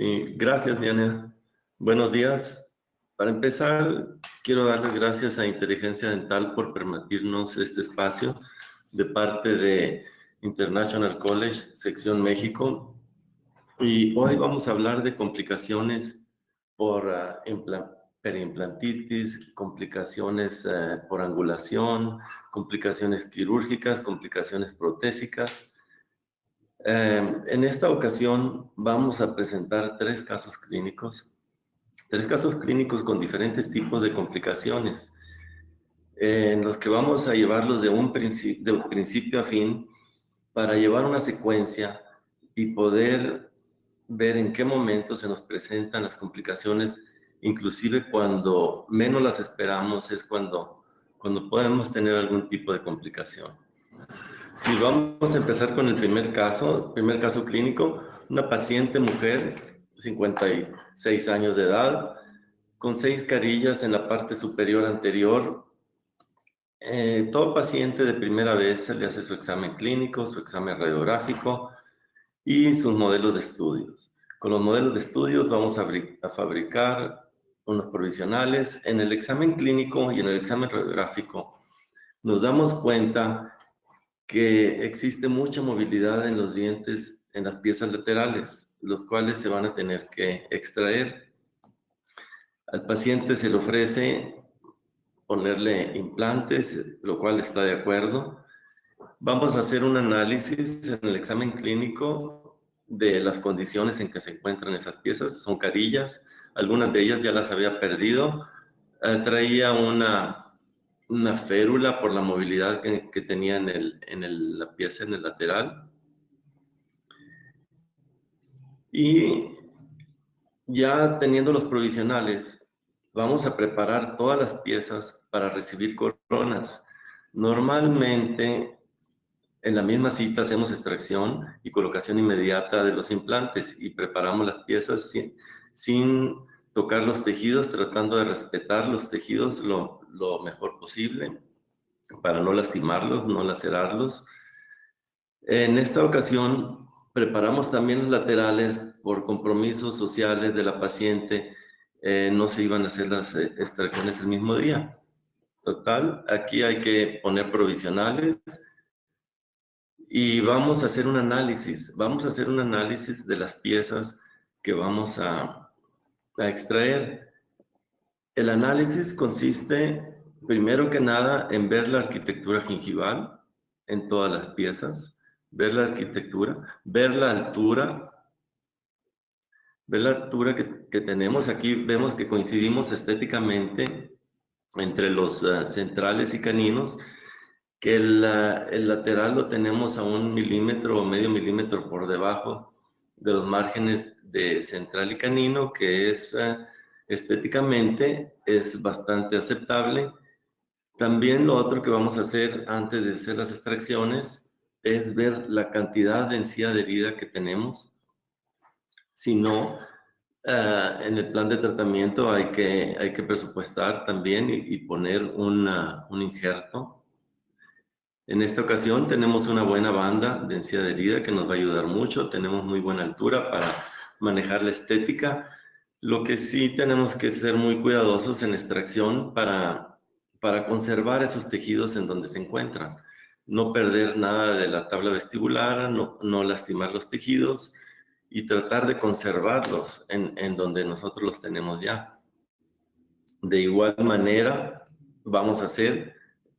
Gracias, Diana. Buenos días. Para empezar, quiero darles gracias a Inteligencia Dental por permitirnos este espacio de parte de International College, Sección México. Y hoy vamos a hablar de complicaciones por periimplantitis, complicaciones por angulación, complicaciones quirúrgicas, complicaciones protésicas. En esta ocasión vamos a presentar tres casos clínicos con diferentes tipos de complicaciones, en los que vamos a llevarlos de principio a fin para llevar una secuencia y poder ver en qué momento se nos presentan las complicaciones, inclusive cuando menos las esperamos es cuando podemos tener algún tipo de complicación. Si vamos a empezar con el primer caso clínico, una paciente mujer, 56 años de edad, con 6 carillas en la parte superior anterior. Todo paciente de primera vez se le hace su examen clínico, su examen radiográfico y sus modelos de estudios. Con los modelos de estudios vamos a fabricar unos provisionales. En el examen clínico y en el examen radiográfico nos damos cuenta que existe mucha movilidad en los dientes, en las piezas laterales, los cuales se van a tener que extraer. Al paciente se le ofrece ponerle implantes, lo cual está de acuerdo. Vamos a hacer un análisis en el examen clínico de las condiciones en que se encuentran esas piezas. Son carillas, algunas de ellas ya las había perdido. Traía una férula por la movilidad que tenía en la pieza en el lateral. Y ya teniendo los provisionales, vamos a preparar todas las piezas para recibir coronas. Normalmente, en la misma cita hacemos extracción y colocación inmediata de los implantes y preparamos las piezas sin tocar los tejidos, tratando de respetar los tejidos lo mejor posible para no lastimarlos, no lacerarlos. En esta ocasión preparamos también los laterales por compromisos sociales de la paciente. No se iban a hacer las extracciones el mismo día. Total, aquí hay que poner provisionales y vamos a hacer un análisis. Vamos a hacer un análisis de las piezas que vamos a extraer. El análisis consiste, primero que nada, en ver la arquitectura gingival en todas las piezas, ver la arquitectura, ver la altura que tenemos. Aquí vemos que coincidimos estéticamente entre los centrales y caninos, que el lateral lo tenemos a 1 milímetro o medio milímetro por debajo de los márgenes de central y canino, que es estéticamente es bastante aceptable. También lo otro que vamos a hacer antes de hacer las extracciones es ver la cantidad de encía adherida que tenemos. Si no, en el plan de tratamiento hay que presupuestar también y poner un injerto. En esta ocasión tenemos una buena banda de encía adherida que nos va a ayudar mucho. Tenemos muy buena altura para manejar la estética. Lo que sí tenemos que ser muy cuidadosos en extracción para conservar esos tejidos en donde se encuentran. No perder nada de la tabla vestibular, no lastimar los tejidos y tratar de conservarlos en donde nosotros los tenemos ya. De igual manera, vamos a hacer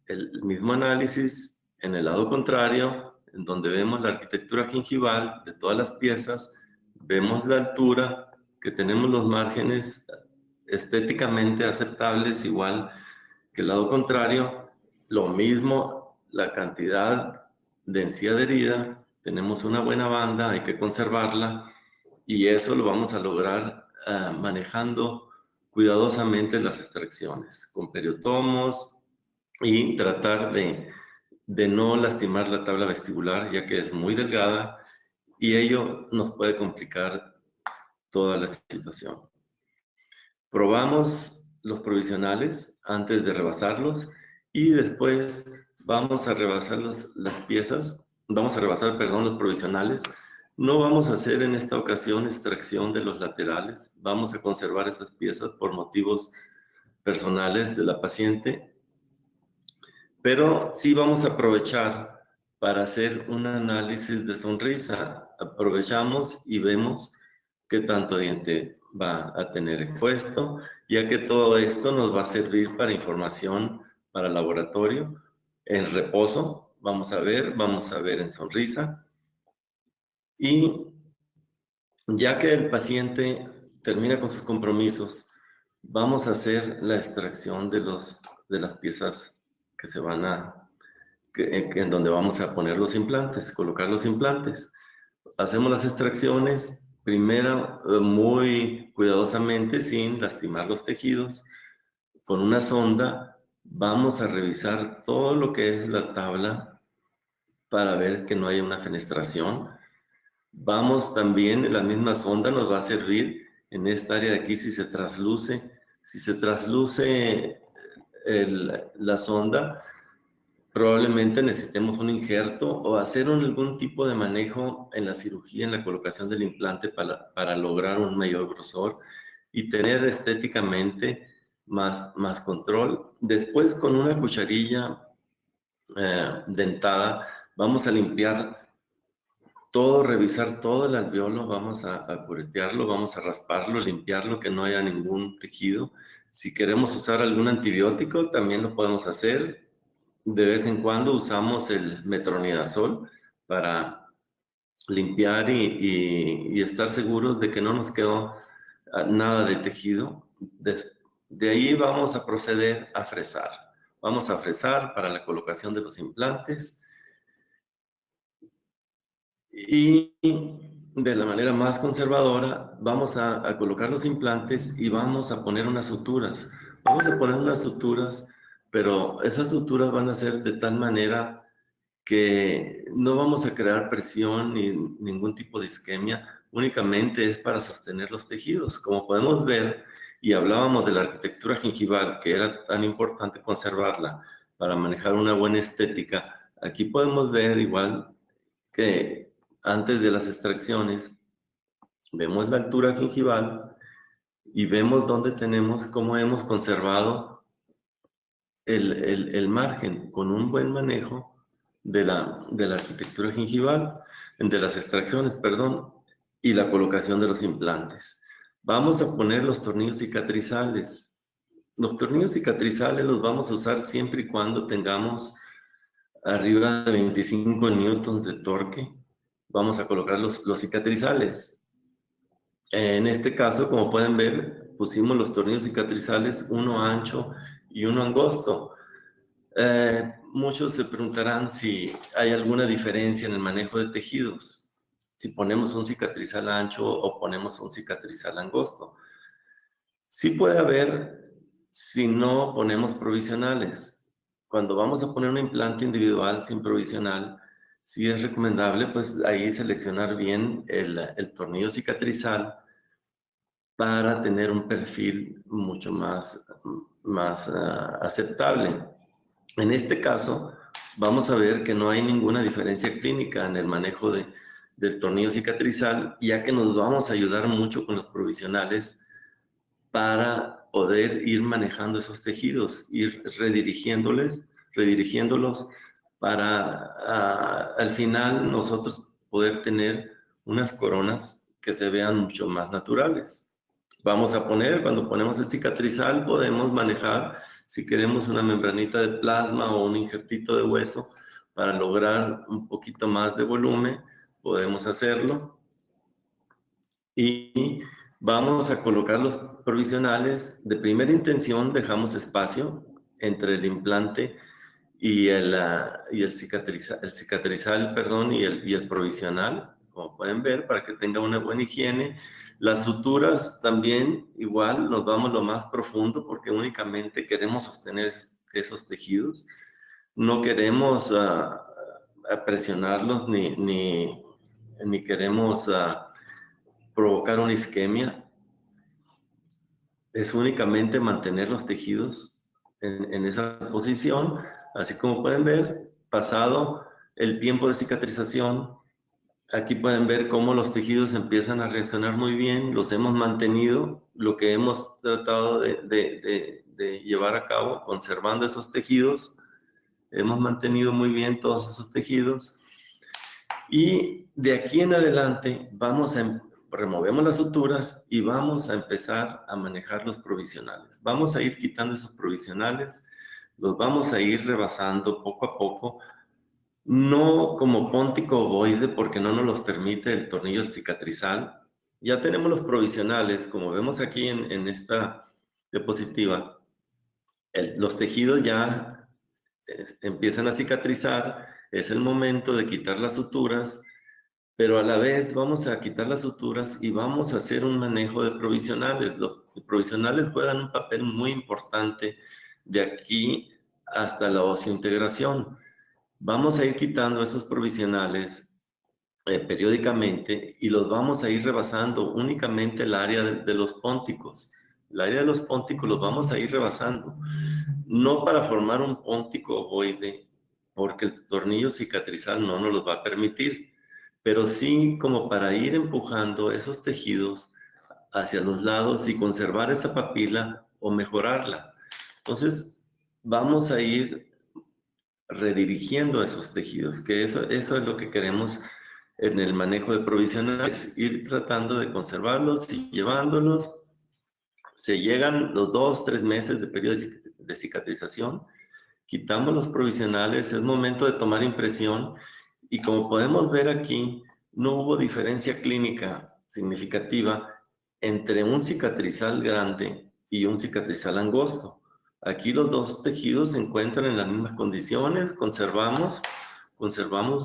el mismo análisis en el lado contrario, en donde vemos la arquitectura gingival de todas las piezas, vemos la altura, que tenemos los márgenes estéticamente aceptables, igual que el lado contrario, lo mismo, la cantidad de encía adherida, tenemos una buena banda, hay que conservarla, y eso lo vamos a lograr manejando cuidadosamente las extracciones, con periotomos, y tratar de no lastimar la tabla vestibular, ya que es muy delgada, y ello nos puede complicar toda la situación. Probamos los provisionales antes de rebasarlos y después vamos a rebasar las piezas, vamos a rebasar, perdón, los provisionales No vamos a hacer en esta ocasión extracción de los laterales. Vamos a conservar estas piezas por motivos personales de la paciente, pero sí vamos a aprovechar para hacer un análisis de sonrisa. Aprovechamos y vemos qué tanto diente va a tener expuesto, ya que todo esto nos va a servir para información para el laboratorio. En reposo, vamos a ver en sonrisa. Y ya que el paciente termina con sus compromisos, vamos a hacer la extracción de las piezas que se van en donde vamos a poner los implantes, colocar los implantes. Hacemos las extracciones, primero muy cuidadosamente, sin lastimar los tejidos. Con una sonda vamos a revisar todo lo que es la tabla para ver que no haya una fenestración. Vamos también, la misma sonda nos va a servir en esta área de aquí si se trasluce la sonda, probablemente necesitemos un injerto o hacer algún tipo de manejo en la cirugía, en la colocación del implante para lograr un mayor grosor y tener estéticamente más control. Después, con una cucharilla dentada, vamos a limpiar todo, revisar todo el alveolo, vamos a curetearlo, vamos a rasparlo, limpiarlo, que no haya ningún tejido. Si queremos usar algún antibiótico, también lo podemos hacer. De vez en cuando usamos el metronidazol para limpiar y estar seguros de que no nos quedó nada de tejido. De ahí vamos a proceder a fresar. Vamos a fresar para la colocación de los implantes y de la manera más conservadora vamos a colocar los implantes y vamos a poner unas suturas. Vamos a poner unas suturas, pero esas suturas van a ser de tal manera que no vamos a crear presión ni ningún tipo de isquemia, únicamente es para sostener los tejidos. Como podemos ver, y hablábamos de la arquitectura gingival, que era tan importante conservarla para manejar una buena estética, aquí podemos ver igual que antes de las extracciones, vemos la altura gingival y vemos dónde tenemos, cómo hemos conservado el margen con un buen manejo de la arquitectura gingival, de las extracciones, perdón, y la colocación de los implantes. Vamos a poner los tornillos cicatrizales. Los tornillos cicatrizales los vamos a usar siempre y cuando tengamos arriba de 25 newtons de torque. Vamos a colocar los cicatrizales. En este caso, como pueden ver, pusimos los tornillos cicatrizales, uno ancho y uno angosto. Muchos se preguntarán si hay alguna diferencia en el manejo de tejidos, si ponemos un cicatrizal ancho o ponemos un cicatrizal angosto. Sí puede haber si no ponemos provisionales. Cuando vamos a poner un implante individual sin provisional, sí es recomendable pues ahí seleccionar bien el tornillo cicatrizal para tener un perfil mucho más aceptable. En este caso, vamos a ver que no hay ninguna diferencia clínica en el manejo del tornillo cicatrizal, ya que nos vamos a ayudar mucho con los provisionales para poder ir manejando esos tejidos, ir redirigiéndolos para al final nosotros poder tener unas coronas que se vean mucho más naturales. Vamos a poner, cuando ponemos el cicatrizal, podemos manejar, si queremos una membranita de plasma o un injertito de hueso, para lograr un poquito más de volumen, podemos hacerlo. Y vamos a colocar los provisionales. De primera intención dejamos espacio entre el implante y el cicatrizal, perdón, y el provisional, como pueden ver, para que tenga una buena higiene. Las suturas también, igual, nos vamos lo más profundo porque únicamente queremos sostener esos tejidos. No queremos presionarlos ni queremos provocar una isquemia. Es únicamente mantener los tejidos en esa posición. Así como pueden ver, pasado el tiempo de cicatrización, Aquí pueden ver cómo los tejidos empiezan a reaccionar muy bien, los hemos mantenido, lo que hemos tratado de llevar a cabo, conservando esos tejidos, hemos mantenido muy bien todos esos tejidos. Y de aquí en adelante removemos las suturas y vamos a empezar a manejar los provisionales. Vamos a ir quitando esos provisionales, los vamos a ir rebasando poco a poco, no como póntico ovoide porque no nos los permite el tornillo cicatrizal. Ya tenemos los provisionales, como vemos aquí en esta diapositiva, los tejidos ya empiezan a cicatrizar, es el momento de quitar las suturas, pero a la vez vamos a quitar las suturas y vamos a hacer un manejo de provisionales. Los provisionales juegan un papel muy importante de aquí hasta la oseointegración. Vamos a ir quitando esos provisionales periódicamente y los vamos a ir rebasando únicamente el área de los pónticos. El área de los pónticos los vamos a ir rebasando, no para formar un póntico ovoide, porque el tornillo cicatrizal no nos los va a permitir, pero sí como para ir empujando esos tejidos hacia los lados y conservar esa papila o mejorarla. Entonces, vamos a ir redirigiendo esos tejidos, que eso es lo que queremos en el manejo de provisionales, ir tratando de conservarlos y llevándolos. Se llegan los 2-3 meses de periodo de cicatrización, quitamos los provisionales, es momento de tomar impresión y como podemos ver aquí, no hubo diferencia clínica significativa entre un cicatrizal grande y un cicatrizal angosto. Aquí los dos tejidos se encuentran en las mismas condiciones, conservamos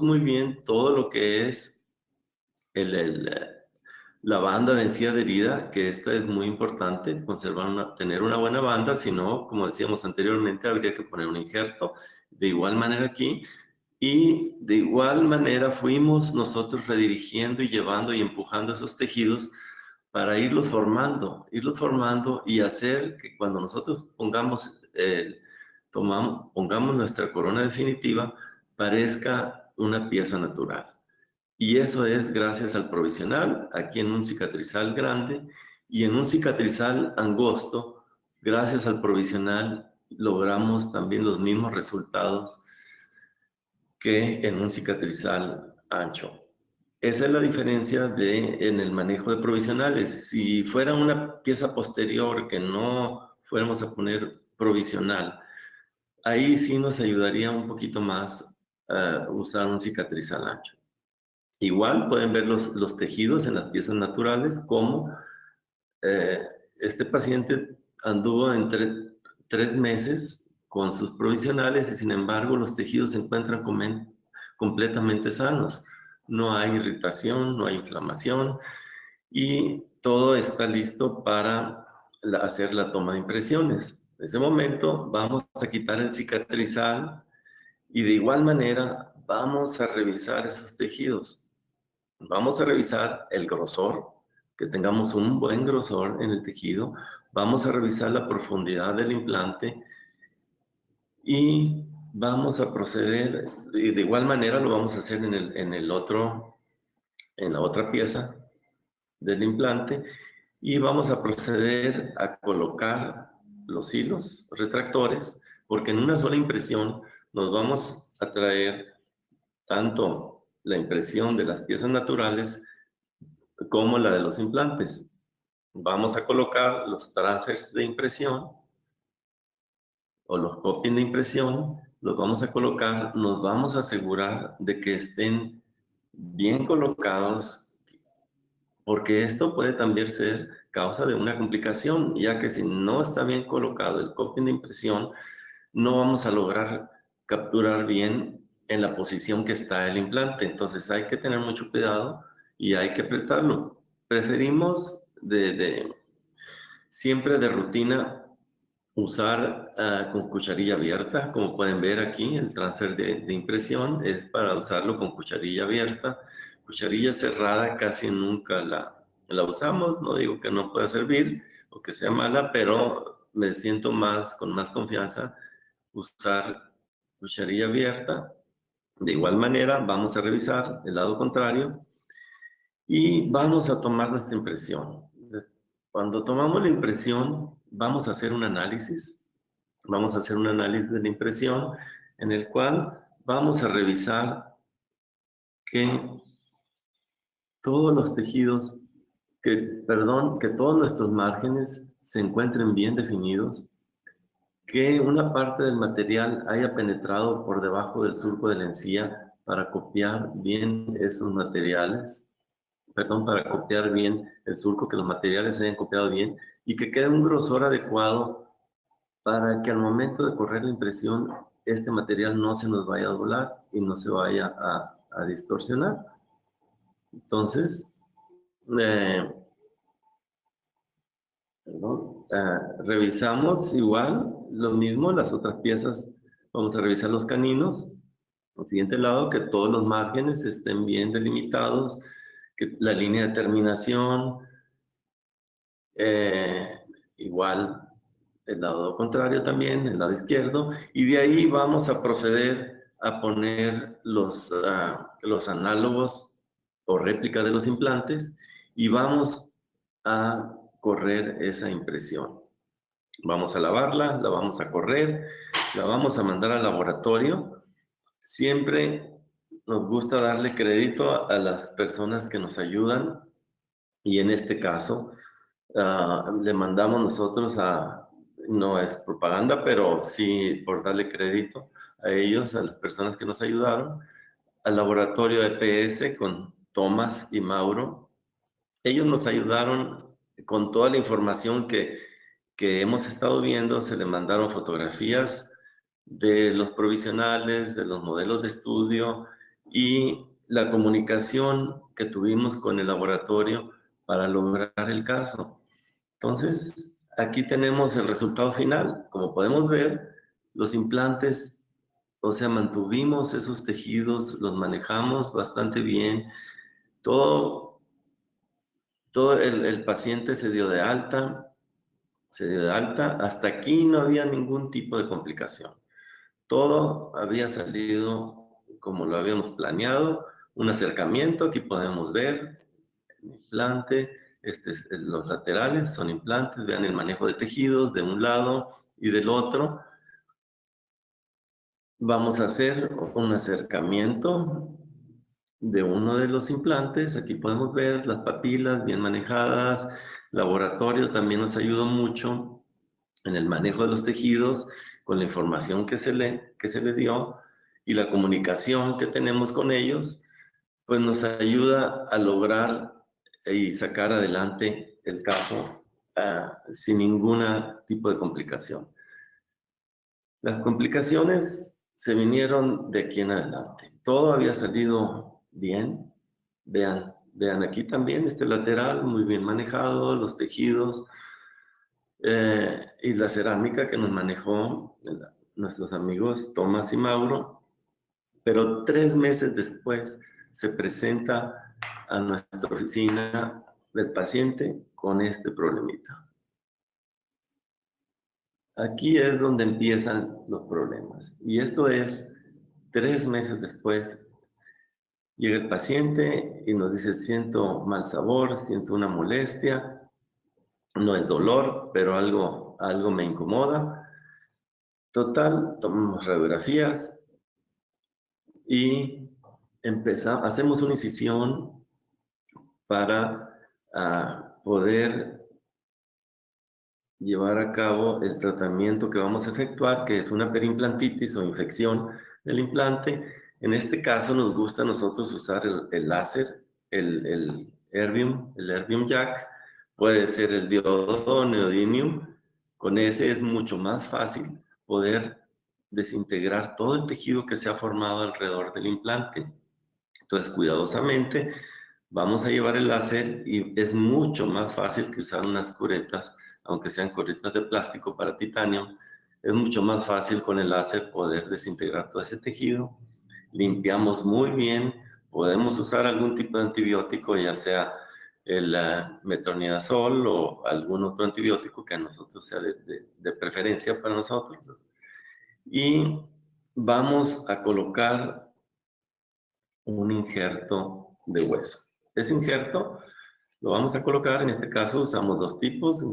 muy bien todo lo que es la banda de encía adherida, que esta es muy importante, tener una buena banda, si no, como decíamos anteriormente, habría que poner un injerto. De igual manera aquí, y de igual manera fuimos nosotros redirigiendo y llevando y empujando esos tejidos para irlos formando y hacer que cuando nosotros pongamos nuestra corona definitiva, parezca una pieza natural. Y eso es gracias al provisional, aquí en un cicatrizal grande, y en un cicatrizal angosto, gracias al provisional, logramos también los mismos resultados que en un cicatrizal ancho. Esa es la diferencia en el manejo de provisionales. Si fuera una pieza posterior que no fuéramos a poner provisional, ahí sí nos ayudaría un poquito más a usar un cicatrizal ancho. Igual pueden ver los tejidos en las piezas naturales, como este paciente anduvo entre 3 meses con sus provisionales y sin embargo los tejidos se encuentran completamente sanos. No hay irritación, no hay inflamación y todo está listo para hacer la toma de impresiones. En ese momento vamos a quitar el cicatrizal y de igual manera vamos a revisar esos tejidos. Vamos a revisar el grosor, que tengamos un buen grosor en el tejido. Vamos a revisar la profundidad del implante y vamos a proceder, y de igual manera lo vamos a hacer en la otra pieza del implante, y vamos a proceder a colocar los hilos retractores, porque en una sola impresión nos vamos a traer tanto la impresión de las piezas naturales como la de los implantes. Vamos a colocar los transfers de impresión o los copies de impresión, los vamos a colocar, nos vamos a asegurar de que estén bien colocados, porque esto puede también ser causa de una complicación, ya que si no está bien colocado el copy de impresión, no vamos a lograr capturar bien en la posición que está el implante. Entonces hay que tener mucho cuidado y hay que apretarlo. Preferimos siempre de rutina usar con cucharilla abierta, como pueden ver aquí, el transfer de impresión es para usarlo con cucharilla abierta. Cucharilla cerrada casi nunca la usamos, no digo que no pueda servir o que sea mala, pero me siento con más confianza usar cucharilla abierta. De igual manera, vamos a revisar el lado contrario y vamos a tomar nuestra impresión. Cuando tomamos la impresión, vamos a hacer un análisis. Vamos a hacer un análisis de la impresión en el cual vamos a revisar que todos los tejidos, que todos nuestros márgenes se encuentren bien definidos, que una parte del material haya penetrado por debajo del surco de la encía para copiar bien esos materiales, para copiar bien el surco, que los materiales se hayan copiado bien y que quede un grosor adecuado para que al momento de correr la impresión este material no se nos vaya a doblar y no se vaya a distorsionar. Entonces, revisamos igual lo mismo, las otras piezas, vamos a revisar los caninos, al siguiente lado, que todos los márgenes estén bien delimitados, que la línea de terminación, igual el lado contrario también, el lado izquierdo, y de ahí vamos a proceder a poner los análogos o réplica de los implantes y vamos a correr esa impresión. Vamos a lavarla, la vamos a correr, la vamos a mandar al laboratorio. Siempre nos gusta darle crédito a las personas que nos ayudan y en este caso le mandamos nosotros no es propaganda, pero sí por darle crédito a ellos, a las personas que nos ayudaron, al laboratorio EPS con Tomás y Mauro. Ellos nos ayudaron con toda la información que hemos estado viendo, se le mandaron fotografías de los provisionales, de los modelos de estudio y la comunicación que tuvimos con el laboratorio para lograr el caso. Entonces, aquí tenemos el resultado final. Como podemos ver, los implantes, o sea, mantuvimos esos tejidos, los manejamos bastante bien. Todo el paciente se dio de alta, hasta aquí no había ningún tipo de complicación. Todo había salido como lo habíamos planeado, un acercamiento, aquí podemos ver el implante, los laterales son implantes, vean el manejo de tejidos de un lado y del otro. Vamos a hacer un acercamiento de uno de los implantes, aquí podemos ver las papilas bien manejadas, laboratorio también nos ayudó mucho en el manejo de los tejidos, con la información que se le dio y la comunicación que tenemos con ellos, pues nos ayuda a lograr y sacar adelante el caso sin ningún tipo de complicación. Las complicaciones se vinieron de aquí en adelante. Todo había salido bien. Vean aquí también este lateral muy bien manejado, los tejidos y la cerámica que nos manejó nuestros amigos Tomás y Mauro. Pero 3 meses después se presenta a nuestra oficina del paciente con este problemita. Aquí es donde empiezan los problemas. Y esto es 3 meses después. Llega el paciente y nos dice, siento mal sabor, siento una molestia. No es dolor, pero algo me incomoda. Total, tomamos radiografías y hacemos una incisión para poder llevar a cabo el tratamiento que vamos a efectuar, que es una perimplantitis o infección del implante. En este caso nos gusta a nosotros usar el láser, el Erbium Jack, puede ser el diodo neodymium. Con ese es mucho más fácil poder desintegrar todo el tejido que se ha formado alrededor del implante. Entonces, cuidadosamente, vamos a llevar el láser y es mucho más fácil que usar unas curetas, aunque sean curetas de plástico para titanio. Es mucho más fácil con el láser poder desintegrar todo ese tejido. Limpiamos muy bien, podemos usar algún tipo de antibiótico, ya sea el metronidazol o algún otro antibiótico que a nosotros sea de preferencia para nosotros. Y vamos a colocar un injerto de hueso. ese injerto lo vamos a colocar. En este caso usamos dos tipos.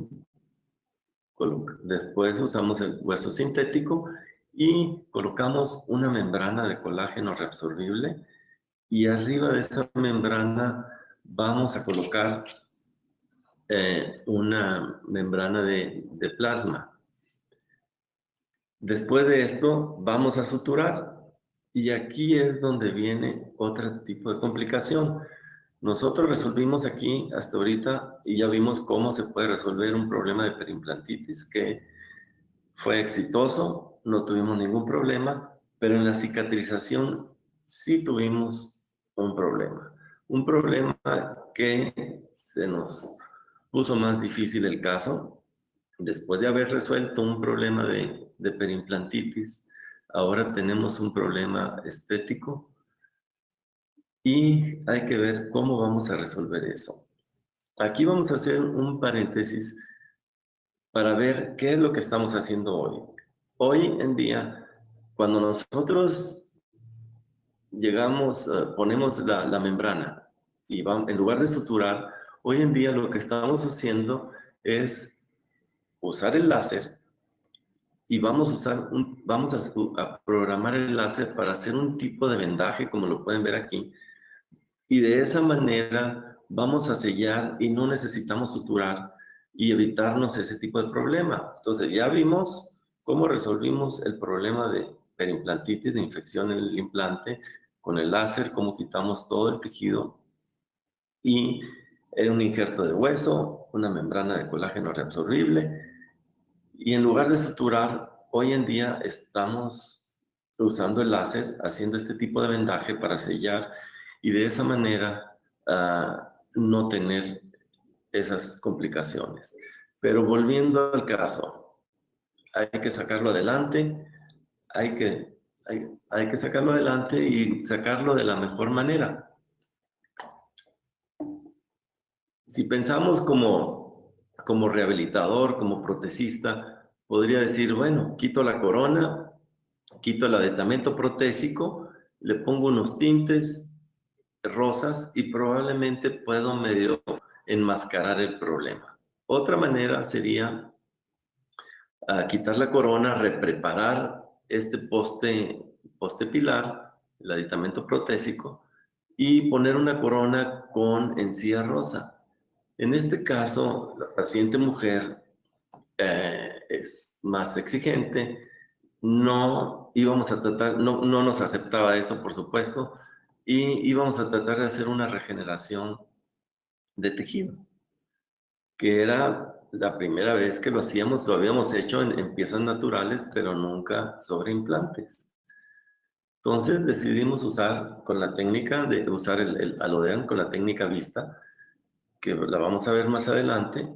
Después usamos el hueso sintético y colocamos una membrana de colágeno reabsorbible, y arriba de esa membrana vamos a colocar una membrana de plasma. Después de esto vamos a suturar, y aquí es donde viene otro tipo de complicación. Nosotros resolvimos aquí hasta ahorita y ya vimos cómo se puede resolver un problema de perimplantitis que fue exitoso, no tuvimos ningún problema, pero en la cicatrización sí tuvimos un problema. Un problema que se nos puso más difícil el caso. Después de haber resuelto un problema de perimplantitis, ahora tenemos un problema estético y hay que ver cómo vamos a resolver eso. Aquí vamos a hacer un paréntesis para ver qué es lo que estamos haciendo hoy. Hoy en día, cuando nosotros llegamos, ponemos la membrana y vamos, en lugar de suturar, hoy en día lo que estamos haciendo es usar el láser, y vamos a usar vamos a programar el láser para hacer un tipo de vendaje, como lo pueden ver aquí, y de esa manera vamos a sellar y no necesitamos suturar y evitarnos ese tipo de problema. Entonces ya vimos cómo resolvimos el problema de perimplantitis, de infección en el implante, con el láser, cómo quitamos todo el tejido, y en un injerto de hueso, una membrana de colágeno reabsorbible. Y en lugar de suturar, hoy en día estamos usando el láser, haciendo este tipo de vendaje para sellar, y de esa manera no tener esas complicaciones. Pero volviendo al caso, hay que sacarlo adelante, hay que sacarlo adelante y sacarlo de la mejor manera. Si pensamos como rehabilitador, como protesista, podría decir, bueno, quito la corona, quito el aditamento protésico, le pongo unos tintes rosas y probablemente puedo medio enmascarar el problema. Otra manera sería quitar la corona, repreparar este poste pilar, el aditamento protésico, y poner una corona con encía rosa. En este caso, la paciente mujer es más exigente, no íbamos a tratar, no nos aceptaba eso, por supuesto, y íbamos a tratar de hacer una regeneración de tejido, que era la primera vez que lo hacíamos. Lo habíamos hecho en piezas naturales, pero nunca sobre implantes. Entonces decidimos usar con la técnica de usar el Alodean, con la técnica vista, que la vamos a ver más adelante.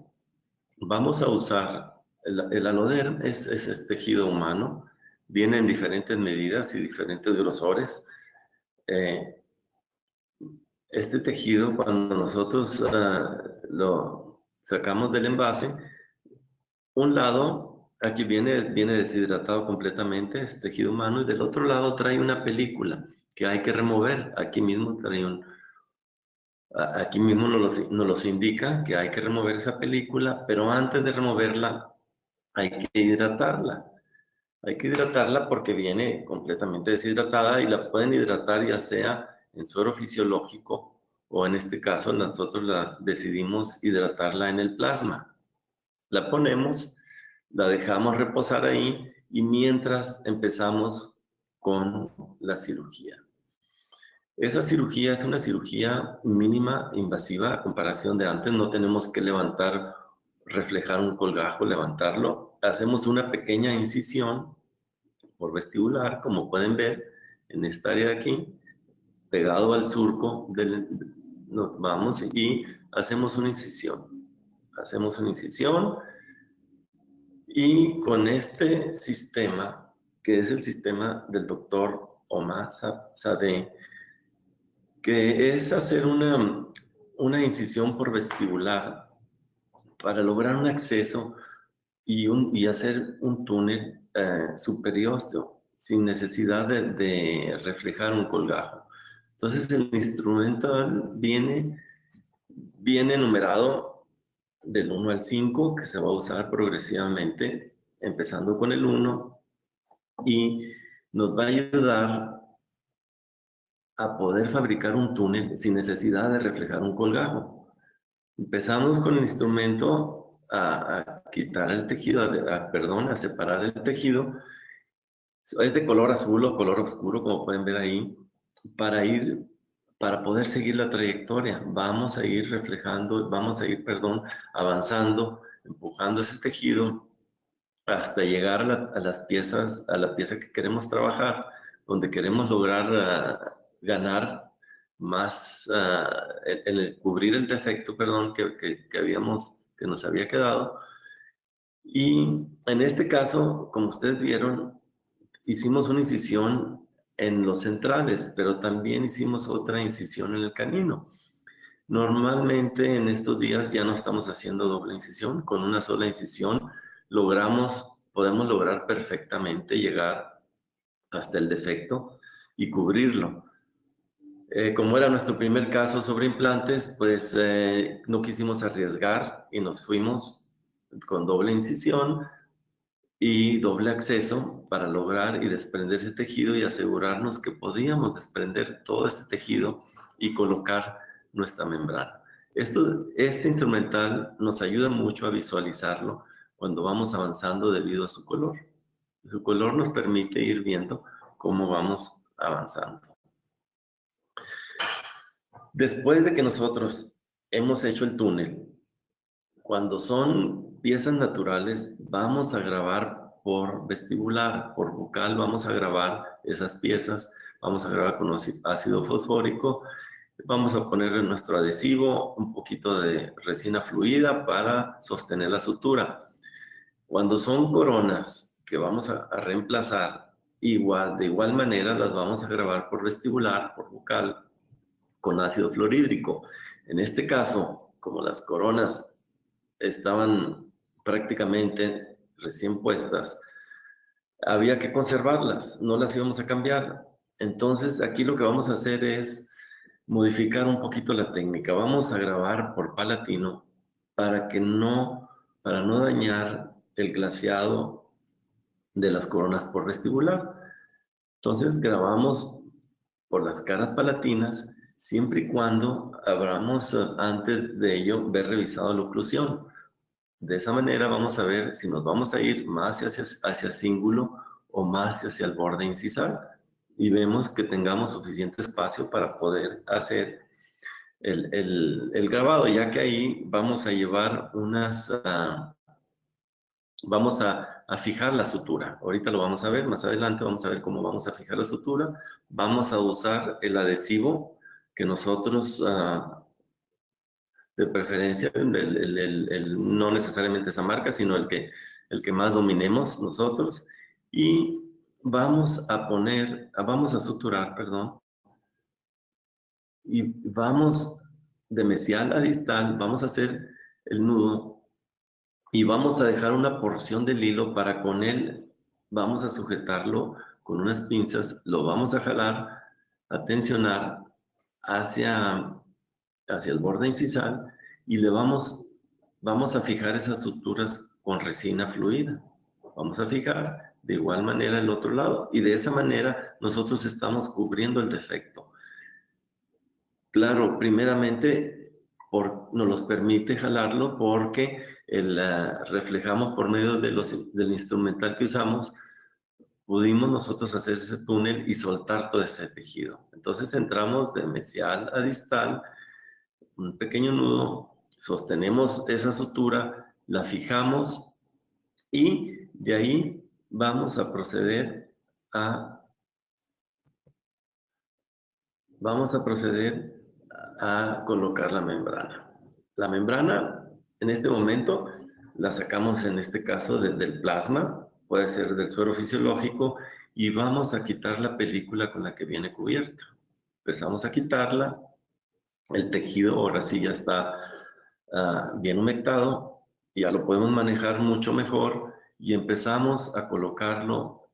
Vamos a usar el Aloderm, es tejido humano, viene en diferentes medidas y diferentes grosores. Este tejido, cuando nosotros lo sacamos del envase, un lado, aquí viene deshidratado completamente, es tejido humano, y del otro lado trae una película que hay que remover. Aquí mismo aquí mismo nos los indica que hay que remover esa película, pero antes de removerla hay que hidratarla. Hay que hidratarla porque viene completamente deshidratada, y la pueden hidratar ya sea en suero fisiológico, o en este caso nosotros la decidimos hidratarla en el plasma. La ponemos, la dejamos reposar ahí, y mientras empezamos con la cirugía. Esa cirugía es una cirugía mínima, invasiva a comparación de antes. No tenemos que levantar, reflejar un colgajo, levantarlo. Hacemos una pequeña incisión por vestibular, como pueden ver en esta área de aquí, pegado al surco nos vamos y hacemos una incisión. Hacemos una incisión, y con este sistema, que es el sistema del doctor Omar Sadeh, que es hacer una incisión por vestibular para lograr un acceso y hacer un túnel superiósteo sin necesidad de reflejar un colgajo. Entonces el instrumento viene Viene numerado del 1 al 5, que se va a usar progresivamente, empezando con el 1, y nos va a ayudar a poder fabricar un túnel sin necesidad de reflejar un colgajo. Empezamos con el instrumento a quitar el tejido, a separar el tejido. Es de color azul o color oscuro, como pueden ver ahí, para poder seguir la trayectoria. Vamos a ir avanzando, empujando ese tejido hasta llegar a las piezas, a la pieza que queremos trabajar, donde queremos lograr ganar más, cubrir el defecto, perdón, que nos había quedado. Y en este caso, como ustedes vieron, hicimos una incisión en los centrales, pero también hicimos otra incisión en el canino. Normalmente en estos días ya no estamos haciendo doble incisión, con una sola incisión podemos lograr perfectamente llegar hasta el defecto y cubrirlo. Como era nuestro primer caso sobre implantes, pues no quisimos arriesgar y nos fuimos con doble incisión y doble acceso para lograr y desprender ese tejido y asegurarnos que podíamos desprender todo ese tejido y colocar nuestra membrana. Este instrumental nos ayuda mucho a visualizarlo cuando vamos avanzando debido a su color. Su color nos permite ir viendo cómo vamos avanzando. Después de que nosotros hemos hecho el túnel, cuando son piezas naturales, vamos a grabar por vestibular, por bucal, vamos a grabar esas piezas, vamos a grabar con ácido fosfórico, vamos a poner en nuestro adhesivo un poquito de resina fluida para sostener la sutura. Cuando son coronas que vamos a reemplazar, de igual manera las vamos a grabar por vestibular, por bucal, con ácido fluorhídrico. En este caso, como las coronas estaban prácticamente recién puestas, había que conservarlas, no las íbamos a cambiar. Entonces, aquí lo que vamos a hacer es modificar un poquito la técnica. Vamos a grabar por palatino para no dañar el glaseado de las coronas por vestibular. Entonces, grabamos por las caras palatinas, siempre y cuando habramos antes de ello ver revisado la oclusión. De esa manera vamos a ver si nos vamos a ir más hacia cíngulo o más hacia el borde incisal y vemos que tengamos suficiente espacio para poder hacer el grabado, ya que ahí vamos a llevar vamos a fijar la sutura. Ahorita lo vamos a ver, más adelante vamos a ver cómo vamos a fijar la sutura. Vamos a usar el adhesivo que nosotros de preferencia, no necesariamente esa marca, sino el que más dominemos nosotros. Y vamos a suturar, perdón, y vamos de mesial a distal, vamos a hacer el nudo y vamos a dejar una porción del hilo para con él, vamos a sujetarlo con unas pinzas, lo vamos a jalar, a tensionar hacia el borde incisal y vamos a fijar esas suturas con resina fluida. Vamos a fijar de igual manera el otro lado y de esa manera nosotros estamos cubriendo el defecto. Claro, primeramente nos los permite jalarlo porque reflejamos por medio del instrumental que usamos, pudimos nosotros hacer ese túnel y soltar todo ese tejido. Entonces entramos de mesial a distal, un pequeño nudo, sostenemos esa sutura, la fijamos y de ahí vamos a proceder a colocar la membrana. La membrana, en este momento, la sacamos en este caso del plasma, puede ser del suero fisiológico, y vamos a quitar la película con la que viene cubierta. Empezamos a quitarla, el tejido ahora sí ya está bien humectado, ya lo podemos manejar mucho mejor y empezamos a colocarlo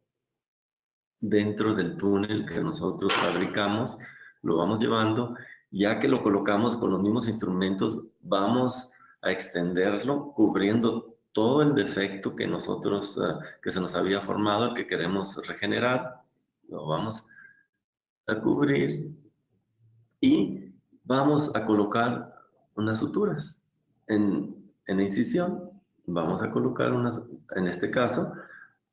dentro del túnel que nosotros fabricamos. lo vamos llevando. Ya que lo colocamos con los mismos instrumentos, vamos a extenderlo, cubriendo todo el defecto que nosotros, que se nos había formado, que queremos regenerar. Lo vamos a cubrir y vamos a colocar unas suturas en la incisión. Vamos a colocar unas, en este caso,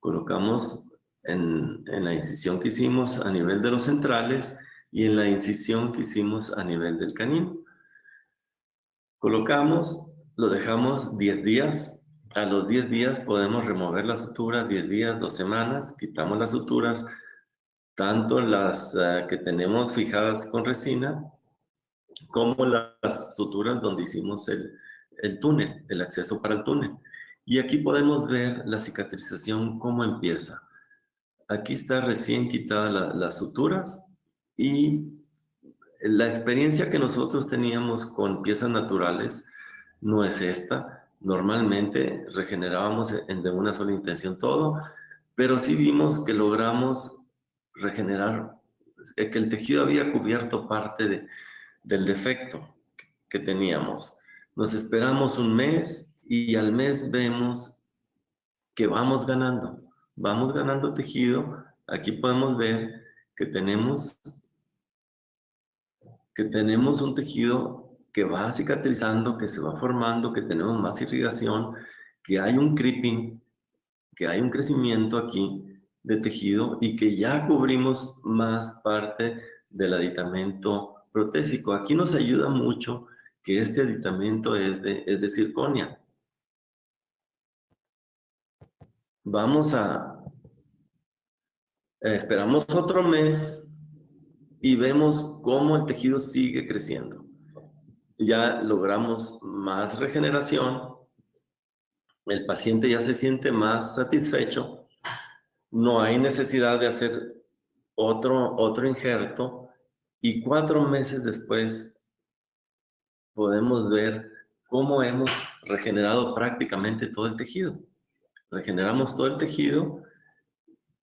colocamos en la incisión que hicimos a nivel de los centrales y en la incisión que hicimos a nivel del canino. Colocamos, lo dejamos 10 días. A los 10 días podemos remover la sutura, 10 días, 2 semanas, quitamos las suturas, tanto las que tenemos fijadas con resina, como las suturas donde hicimos el túnel, el acceso para el túnel. Y aquí podemos ver la cicatrización, cómo empieza. Aquí está recién quitada las suturas y la experiencia que nosotros teníamos con piezas naturales no es esta. Normalmente regenerábamos de una sola intención todo, pero sí vimos que logramos regenerar, que el tejido había cubierto parte del defecto que teníamos. Nos esperamos un mes y al mes vemos que vamos ganando tejido. Aquí podemos ver que tenemos un tejido que va cicatrizando, que se va formando, que tenemos más irrigación, que hay un creeping, que hay un crecimiento aquí de tejido y que ya cubrimos más parte del aditamento protésico. Aquí nos ayuda mucho que este aditamento es de circonia. Vamos esperamos otro mes y vemos cómo el tejido sigue creciendo. Ya logramos más regeneración, el paciente ya se siente más satisfecho, no hay necesidad de hacer otro injerto y 4 meses después podemos ver cómo hemos regenerado prácticamente todo el tejido. Regeneramos todo el tejido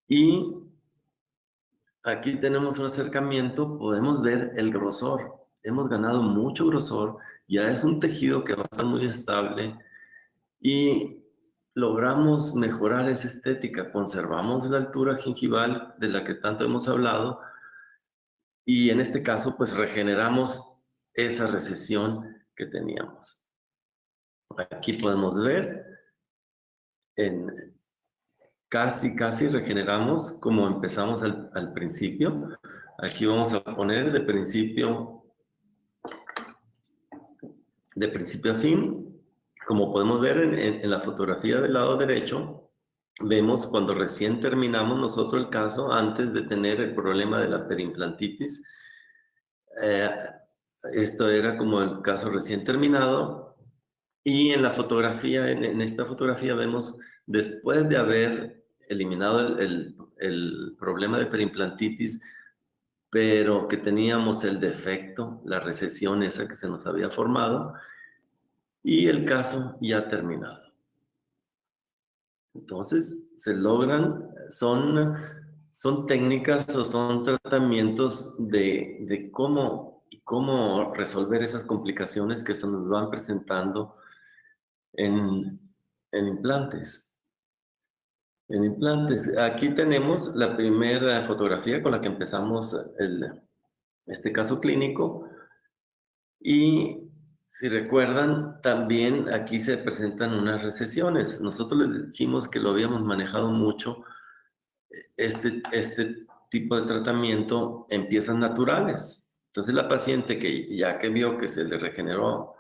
y aquí tenemos un acercamiento, podemos ver el grosor. Hemos ganado mucho grosor, ya es un tejido que va a estar muy estable y logramos mejorar esa estética. Conservamos la altura gingival de la que tanto hemos hablado y en este caso pues regeneramos esa recesión que teníamos. Aquí podemos ver, casi regeneramos como empezamos al principio. Aquí vamos a poner de principio a fin. Como podemos ver en la fotografía del lado derecho, vemos cuando recién terminamos nosotros el caso, antes de tener el problema de la periimplantitis. Esto era como el caso recién terminado. Y en la fotografía, en esta fotografía vemos, después de haber eliminado el problema de periimplantitis, pero que teníamos el defecto, la recesión esa que se nos había formado, y el caso ya terminado. Entonces, se logran, son técnicas o son tratamientos de cómo resolver esas complicaciones que se nos van presentando en implantes. En implantes, aquí tenemos la primera fotografía con la que empezamos este caso clínico. Y si recuerdan, también aquí se presentan unas recesiones. Nosotros les dijimos que lo habíamos manejado mucho. Este tipo de tratamiento en piezas naturales. Entonces la paciente que ya que vio que se le regeneró,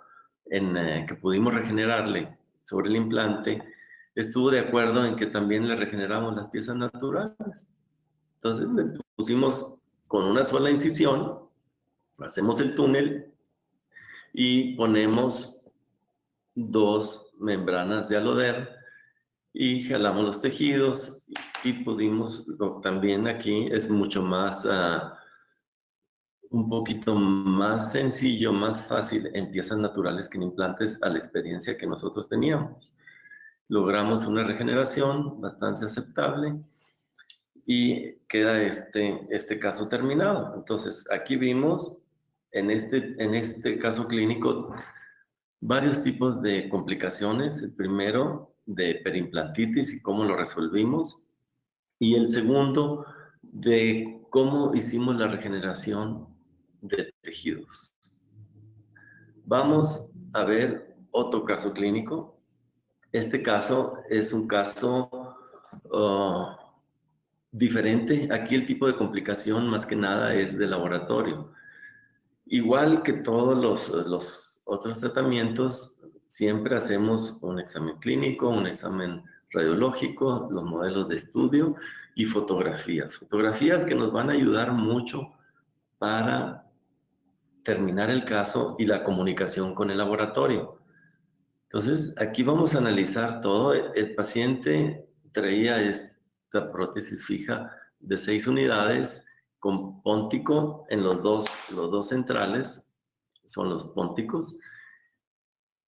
que pudimos regenerarle sobre el implante, estuvo de acuerdo en que también le regeneramos las piezas naturales. Entonces le pusimos con una sola incisión, hacemos el túnel y ponemos 2 membranas de aloder y jalamos los tejidos y pudimos, también aquí es mucho más, un poquito más sencillo, más fácil en piezas naturales que en implantes a la experiencia que nosotros teníamos. Logramos una regeneración bastante aceptable y queda este caso terminado. Entonces, aquí vimos en este caso clínico varios tipos de complicaciones. El primero, de perimplantitis y cómo lo resolvimos. Y el segundo, de cómo hicimos la regeneración de tejidos. Vamos a ver otro caso clínico. Este caso es un caso diferente. Aquí el tipo de complicación más que nada es de laboratorio. Igual que todos los otros tratamientos, siempre hacemos un examen clínico, un examen radiológico, los modelos de estudio y fotografías. Fotografías que nos van a ayudar mucho para terminar el caso y la comunicación con el laboratorio. Entonces, aquí vamos a analizar todo. El paciente traía esta prótesis fija de 6 unidades con póntico en los dos centrales, son los pónticos.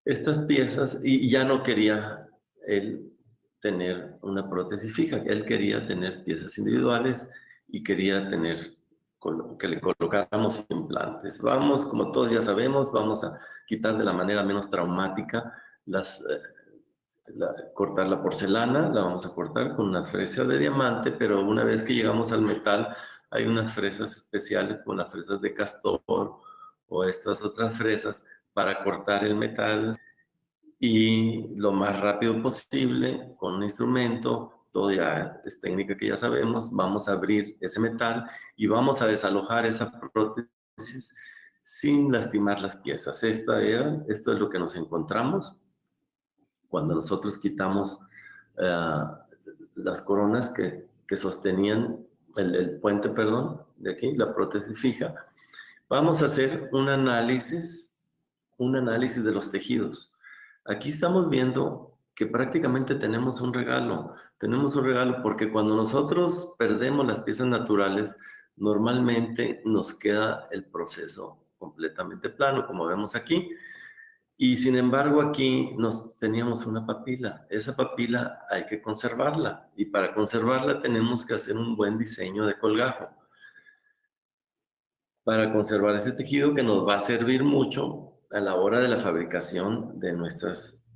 Estas piezas, y ya no quería él tener una prótesis fija, él quería tener piezas individuales y quería tener que le colocáramos implantes. Vamos, como todos ya sabemos, vamos a quitar de la manera menos traumática cortar la porcelana, la vamos a cortar con una fresa de diamante, pero una vez que llegamos al metal, hay unas fresas especiales, como las fresas de castor o estas otras fresas, para cortar el metal y lo más rápido posible, con un instrumento, todo ya es técnica que ya sabemos, vamos a abrir ese metal y vamos a desalojar esa prótesis sin lastimar las piezas. Esto es lo que nos encontramos cuando nosotros quitamos las coronas que sostenían el puente, perdón, de aquí, la prótesis fija. Vamos a hacer un análisis de los tejidos. Aquí estamos viendo que prácticamente tenemos un regalo. Tenemos un regalo porque cuando nosotros perdemos las piezas naturales, normalmente nos queda el proceso completamente plano, como vemos aquí. Y sin embargo, aquí teníamos una papila. Esa papila hay que conservarla. Y para conservarla tenemos que hacer un buen diseño de colgajo para conservar ese tejido que nos va a servir mucho a la hora de la fabricación de nuestras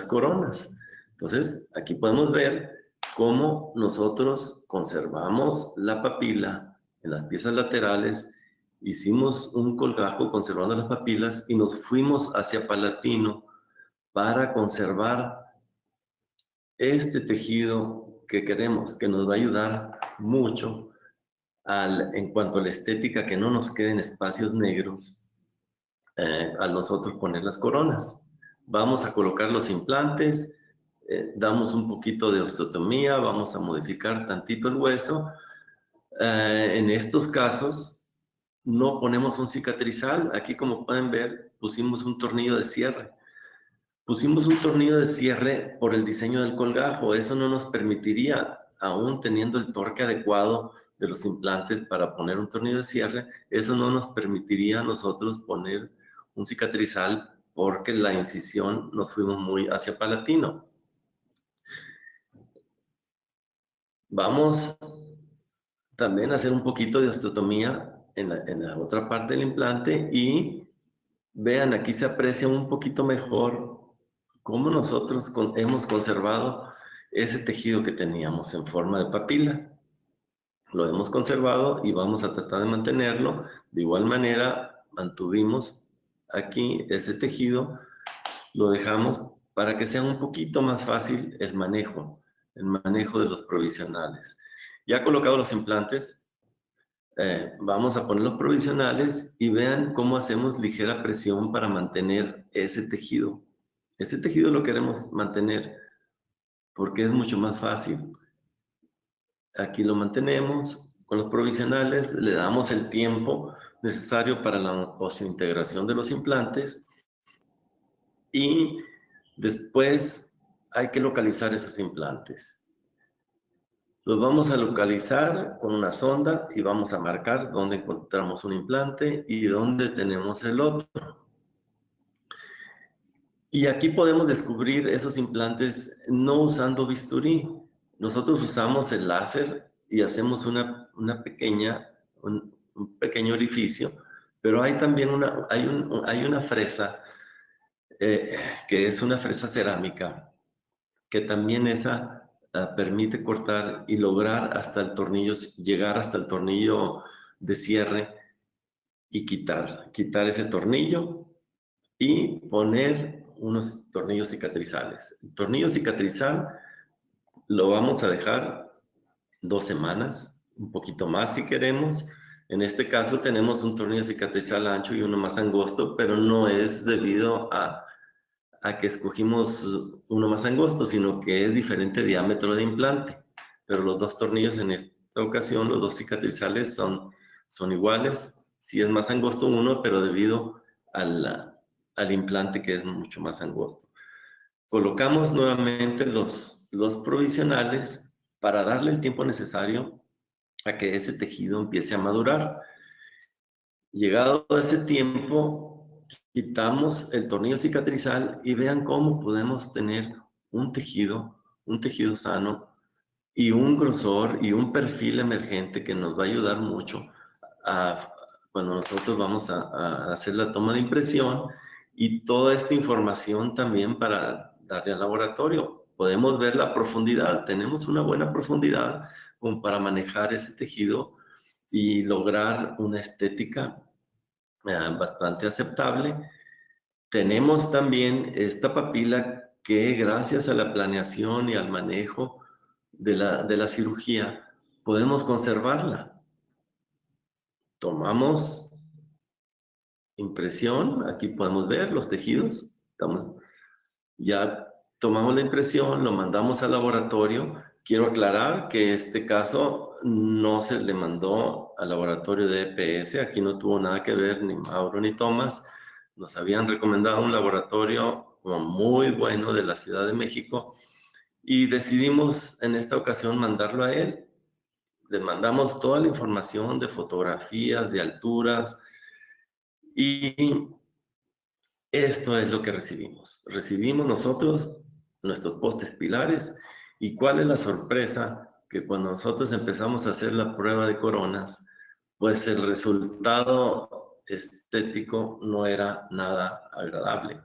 coronas. Entonces, aquí podemos ver cómo nosotros conservamos la papila en las piezas laterales, hicimos un colgajo conservando las papilas y nos fuimos hacia palatino para conservar este tejido que queremos, que nos va a ayudar mucho en cuanto a la estética, que no nos queden espacios negros al nosotros poner las coronas. Vamos a colocar los implantes, damos un poquito de osteotomía, vamos a modificar tantito el hueso. En estos casos, no ponemos un cicatrizal. Aquí, como pueden ver, pusimos un tornillo de cierre. Pusimos un tornillo de cierre por el diseño del colgajo. Eso no nos permitiría, aún teniendo el torque adecuado de los implantes para poner un tornillo de cierre, eso no nos permitiría a nosotros poner un cicatrizal porque la incisión nos fuimos muy hacia palatino. Vamos también a hacer un poquito de osteotomía en la otra parte del implante y vean, aquí se aprecia un poquito mejor cómo nosotros hemos conservado ese tejido que teníamos en forma de papila. Lo hemos conservado y vamos a tratar de mantenerlo. De igual manera, mantuvimos aquí ese tejido, lo dejamos para que sea un poquito más fácil el manejo de los provisionales. Ya colocados los implantes, vamos a poner los provisionales y vean cómo hacemos ligera presión para mantener ese tejido. Ese tejido lo queremos mantener porque es mucho más fácil. Aquí lo mantenemos con los provisionales, le damos el tiempo necesario para la osseointegración de los implantes y después hay que localizar esos implantes. Los vamos a localizar con una sonda y vamos a marcar dónde encontramos un implante y dónde tenemos el otro. Y aquí podemos descubrir esos implantes no usando bisturí. nosotros usamos el láser y hacemos un pequeño orificio, pero hay también hay una fresa eh, que es una fresa cerámica, que también esa permite cortar y lograr hasta el tornillo, llegar hasta el tornillo de cierre y quitar ese tornillo y poner unos tornillos cicatrizales. El tornillo cicatrizal lo vamos a dejar 2 semanas, un poquito más si queremos. En este caso tenemos un tornillo cicatrizal ancho y uno más angosto, pero no es debido a que escogimos uno más angosto, sino que es diferente diámetro de implante. Pero los dos tornillos en esta ocasión, los dos cicatrizales son iguales. Sí es más angosto uno, pero debido al implante que es mucho más angosto. Colocamos nuevamente los provisionales para darle el tiempo necesario a que ese tejido empiece a madurar. Llegado ese tiempo, quitamos el tornillo cicatrizal y vean cómo podemos tener un tejido sano y un grosor y un perfil emergente que nos va a ayudar mucho cuando nosotros vamos a hacer la toma de impresión y toda esta información también para darle al laboratorio. Podemos ver la profundidad, tenemos una buena profundidad como para manejar ese tejido y lograr una estética bastante aceptable. Tenemos también esta papila que gracias a la planeación y al manejo de la cirugía podemos conservarla. Tomamos impresión, aquí podemos ver los tejidos, ya tomamos la impresión, lo mandamos al laboratorio. Quiero aclarar que este caso no se le mandó al laboratorio de EPS, aquí no tuvo nada que ver ni Mauro ni Tomás. Nos habían recomendado un laboratorio muy bueno de la Ciudad de México y decidimos en esta ocasión mandarlo a él. Le mandamos toda la información de fotografías, de alturas y esto es lo que recibimos. Recibimos nosotros nuestros postes pilares y cuál es la sorpresa que cuando nosotros empezamos a hacer la prueba de coronas, pues el resultado estético no era nada agradable.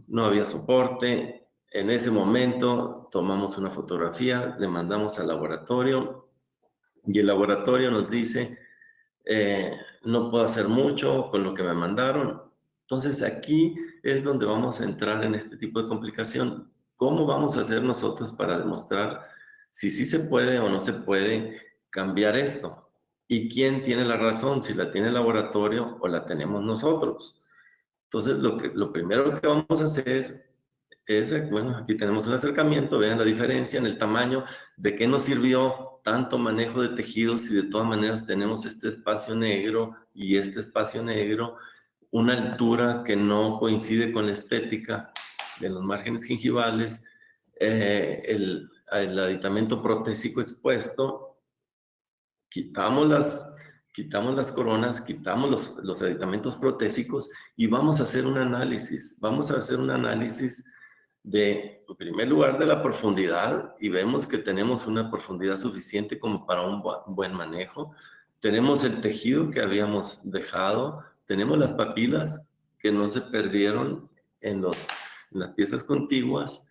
No había soporte. En ese momento tomamos una fotografía, le mandamos al laboratorio y el laboratorio nos dice, no puedo hacer mucho con lo que me mandaron. Entonces aquí es donde vamos a entrar en este tipo de complicación. ¿Cómo vamos a hacer nosotros para demostrar si sí se puede o no se puede cambiar esto? ¿Y quién tiene la razón? Si la tiene el laboratorio o la tenemos nosotros. Entonces lo primero que vamos a hacer es, bueno, aquí tenemos un acercamiento, vean la diferencia en el tamaño, de qué nos sirvió tanto manejo de tejidos si de todas maneras tenemos este espacio negro y este espacio negro, una altura que no coincide con la estética de los márgenes gingivales, el aditamento protésico expuesto, quitamos las coronas, quitamos los aditamentos protésicos y vamos a hacer un análisis. Vamos a hacer un análisis en primer lugar, de la profundidad y vemos que tenemos una profundidad suficiente como para un buen manejo. Tenemos el tejido que habíamos dejado, tenemos las papilas que no se perdieron en las piezas contiguas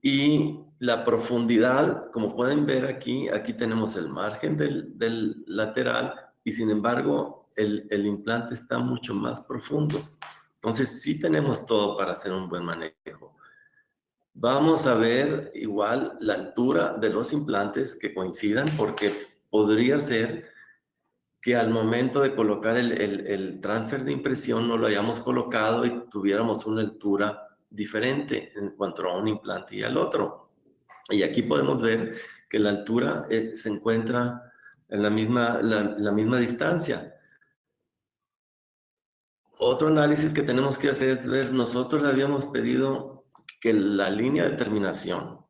y la profundidad, como pueden ver aquí tenemos el margen del lateral y sin embargo el implante está mucho más profundo. Entonces sí tenemos todo para hacer un buen manejo. Vamos a ver igual la altura de los implantes que coincidan porque podría ser que al momento de colocar el transfer de impresión no lo hayamos colocado y tuviéramos una altura diferente en cuanto a un implante y al otro. Y aquí podemos ver que la altura se encuentra en la misma distancia. Otro análisis que tenemos que hacer es ver, nosotros le habíamos pedido que la línea de terminación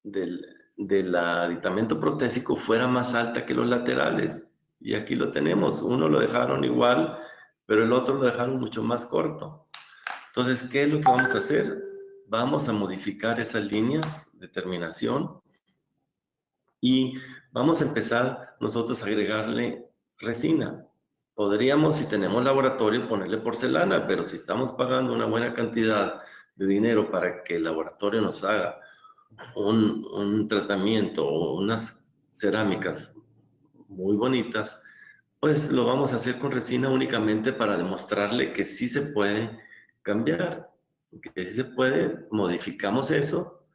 del aditamento protésico fuera más alta que los laterales. Y aquí lo tenemos. Uno lo dejaron igual, pero el otro lo dejaron mucho más corto. Entonces, ¿qué es lo que vamos a hacer? Vamos a modificar esas líneas. de terminación. Y vamos a empezar nosotros a agregarle resina. Podríamos, si tenemos laboratorio, ponerle porcelana, pero si estamos pagando una buena cantidad de dinero para que el laboratorio nos haga un tratamiento o unas cerámicas muy bonitas, pues lo vamos a hacer con resina únicamente para demostrarle que sí se puede cambiar, que sí se puede, modificamos eso,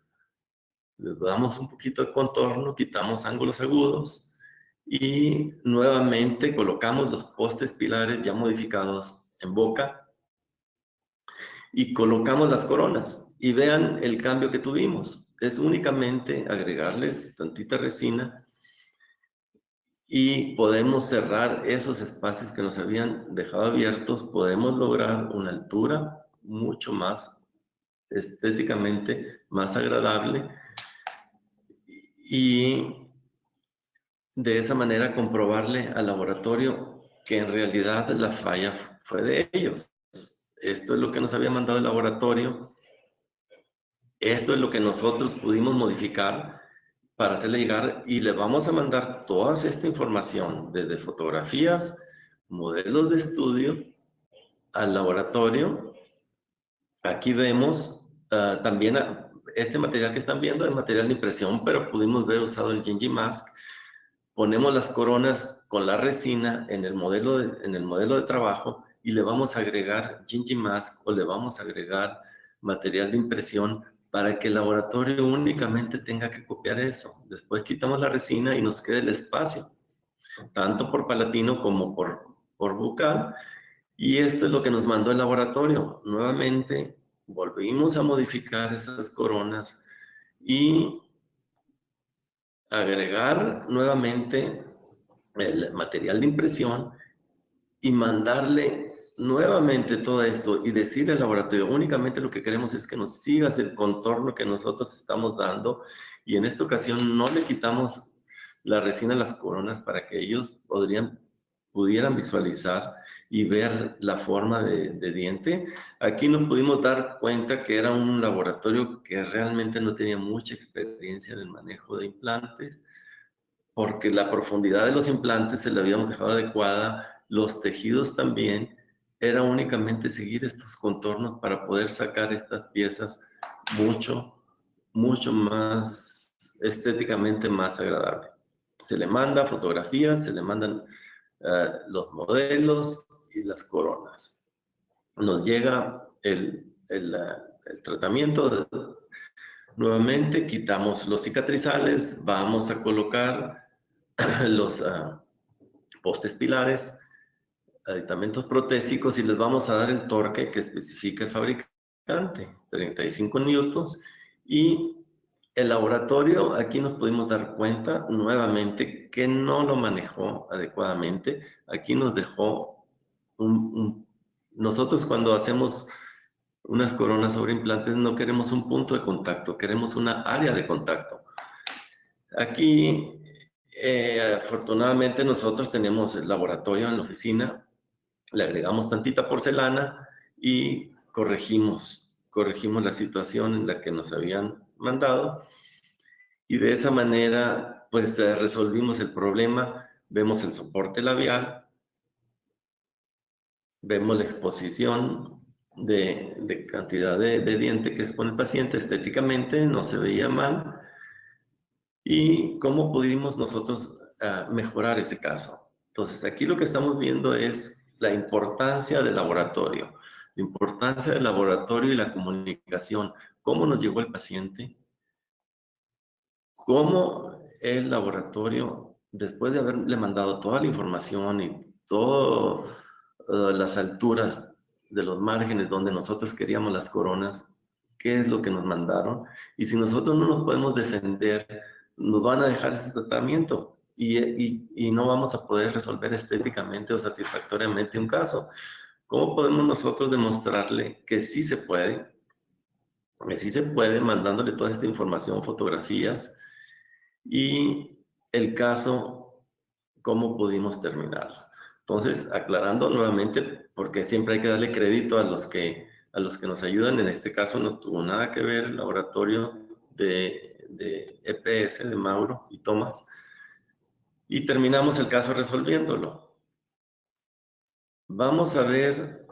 le damos un poquito de contorno, quitamos ángulos agudos y nuevamente colocamos los postes pilares ya modificados en boca y colocamos las coronas y vean el cambio que tuvimos. Es únicamente agregarles tantita resina y podemos cerrar esos espacios que nos habían dejado abiertos, podemos lograr una altura mucho más estéticamente más agradable y de esa manera comprobarle al laboratorio que en realidad la falla fue de ellos. Esto es lo que nos había mandado el laboratorio, esto es lo que nosotros pudimos modificar para hacerle llegar y le vamos a mandar toda esta información desde fotografías, modelos de estudio al laboratorio. Aquí vemos también este material que están viendo es material de impresión, pero pudimos ver usado el Gingy Mask. Ponemos las coronas con la resina en el modelo de trabajo y le vamos a agregar Gingy Mask o le vamos a agregar material de impresión para que el laboratorio únicamente tenga que copiar eso. Después quitamos la resina y nos queda el espacio, tanto por palatino como por bucal. Y esto es lo que nos mandó el laboratorio. Nuevamente volvimos a modificar esas coronas y agregar nuevamente el material de impresión y mandarle nuevamente todo esto y decirle al laboratorio, únicamente lo que queremos es que nos sigas el contorno que nosotros estamos dando y en esta ocasión no le quitamos la resina a las coronas para que ellos pudieran visualizar y ver la forma de diente. Aquí nos pudimos dar cuenta que era un laboratorio que realmente no tenía mucha experiencia en el manejo de implantes, porque la profundidad de los implantes se la habíamos dejado adecuada, los tejidos también, era únicamente seguir estos contornos para poder sacar estas piezas mucho más estéticamente más agradable. Se le manda fotografías, se le mandan los modelos y las coronas. Nos llega el tratamiento. Nuevamente quitamos los cicatrizales, vamos a colocar los postes pilares, aditamentos protésicos y les vamos a dar el torque que especifica el fabricante, 35 newtons. Y el laboratorio, aquí nos pudimos dar cuenta nuevamente que no lo manejó adecuadamente. Aquí nos dejó nosotros cuando hacemos unas coronas sobre implantes no queremos un punto de contacto, queremos una área de contacto. Aquí, afortunadamente, nosotros tenemos el laboratorio en la oficina, le agregamos tantita porcelana y corregimos la situación en la que nos habían mandado y de esa manera, pues resolvimos el problema. Vemos el soporte labial, vemos la exposición de cantidad de diente que expone el paciente estéticamente, no se veía mal. ¿Y cómo pudimos nosotros mejorar ese caso? Entonces, aquí lo que estamos viendo es la importancia del laboratorio y la comunicación. ¿Cómo nos llegó el paciente? ¿Cómo el laboratorio, después de haberle mandado toda la información y todas las alturas de los márgenes donde nosotros queríamos las coronas, qué es lo que nos mandaron? Y si nosotros no nos podemos defender, nos van a dejar ese tratamiento y no vamos a poder resolver estéticamente o satisfactoriamente un caso. ¿Cómo podemos nosotros demostrarle que sí se puede? Que sí se puede mandándole toda esta información, fotografías y el caso, cómo pudimos terminarlo. Entonces, aclarando nuevamente, porque siempre hay que darle crédito a los que nos ayudan, en este caso no tuvo nada que ver el laboratorio de de EPS, de Mauro y Tomás, y terminamos el caso resolviéndolo. Vamos a ver,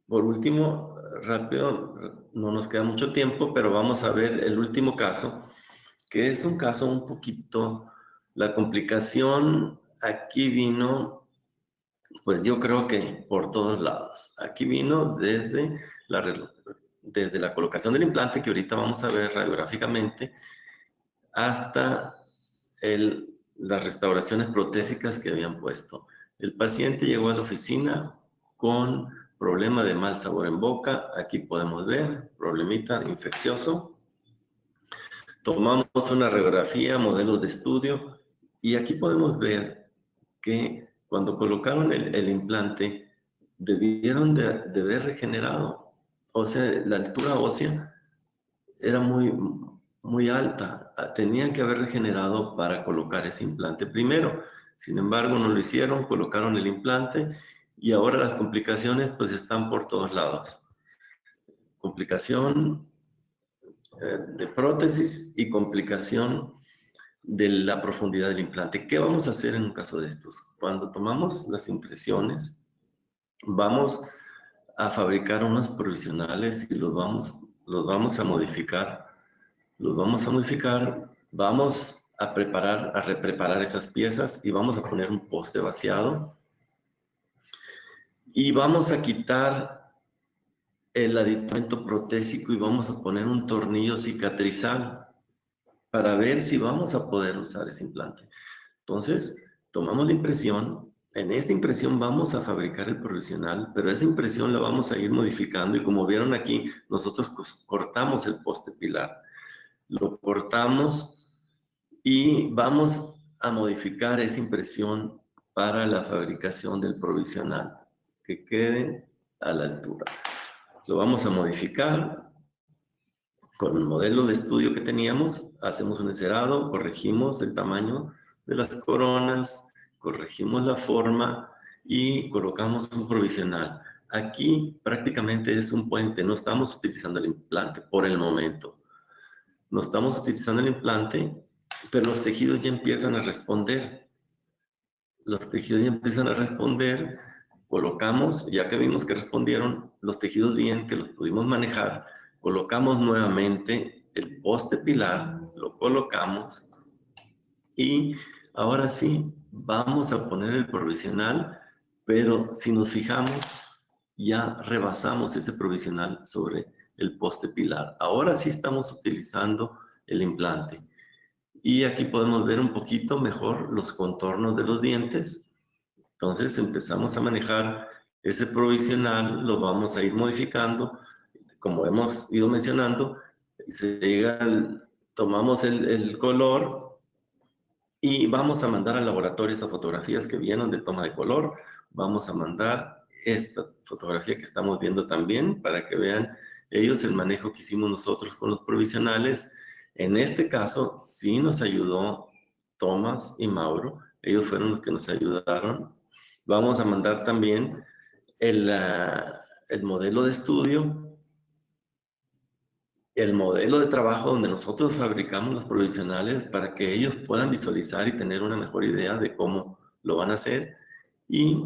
por último, rápido, no nos queda mucho tiempo, pero vamos a ver el último caso, que es un caso un poquito, la complicación aquí vino, pues yo creo que por todos lados. Aquí vino desde la colocación del implante, que ahorita vamos a ver radiográficamente, hasta las restauraciones protésicas que habían puesto. El paciente llegó a la oficina con problema de mal sabor en boca. Aquí podemos ver, problemita infeccioso. Tomamos una radiografía, modelos de estudio, y aquí podemos ver que cuando colocaron el implante, debieron de haber regenerado. O sea, la altura ósea era muy alta. Tenían que haber regenerado para colocar ese implante primero. Sin embargo, no lo hicieron, colocaron el implante y ahora las complicaciones pues están por todos lados. Complicación de prótesis y complicación de la profundidad del implante. ¿Qué vamos a hacer en un caso de estos? Cuando tomamos las impresiones, vamos a fabricar unos provisionales y los vamos a modificar. Vamos a repreparar esas piezas y vamos a poner un poste vaciado y vamos a quitar el aditamento protésico y vamos a poner un tornillo cicatrizal para ver si vamos a poder usar ese implante. Entonces, tomamos la impresión. En esta impresión vamos a fabricar el provisional, pero esa impresión la vamos a ir modificando y como vieron aquí, nosotros cortamos el poste pilar. Lo cortamos y vamos a modificar esa impresión para la fabricación del provisional, que quede a la altura. Lo vamos a modificar con el modelo de estudio que teníamos, hacemos un encerado, corregimos el tamaño de las coronas, corregimos la forma y colocamos un provisional. Aquí prácticamente es un puente, no estamos utilizando el implante por el momento. No estamos utilizando el implante, pero los tejidos ya empiezan a responder. Los tejidos ya empiezan a responder, colocamos, ya que vimos que respondieron los tejidos bien, que los pudimos manejar, colocamos nuevamente el poste pilar, lo colocamos y ahora sí vamos a poner el provisional, pero si nos fijamos, ya rebasamos ese provisional sobre el poste pilar. Ahora sí estamos utilizando el implante. Y aquí podemos ver un poquito mejor los contornos de los dientes. Entonces empezamos a manejar ese provisional, lo vamos a ir modificando. Como hemos ido mencionando, tomamos el color y vamos a mandar al laboratorio esas fotografías que vienen de toma de color. Vamos a mandar esta fotografía que estamos viendo también para que vean ellos el manejo que hicimos nosotros con los provisionales. En este caso, sí nos ayudó Tomás y Mauro. Ellos fueron los que nos ayudaron. Vamos a mandar también el modelo de estudio, el modelo de trabajo donde nosotros fabricamos los provisionales para que ellos puedan visualizar y tener una mejor idea de cómo lo van a hacer. Y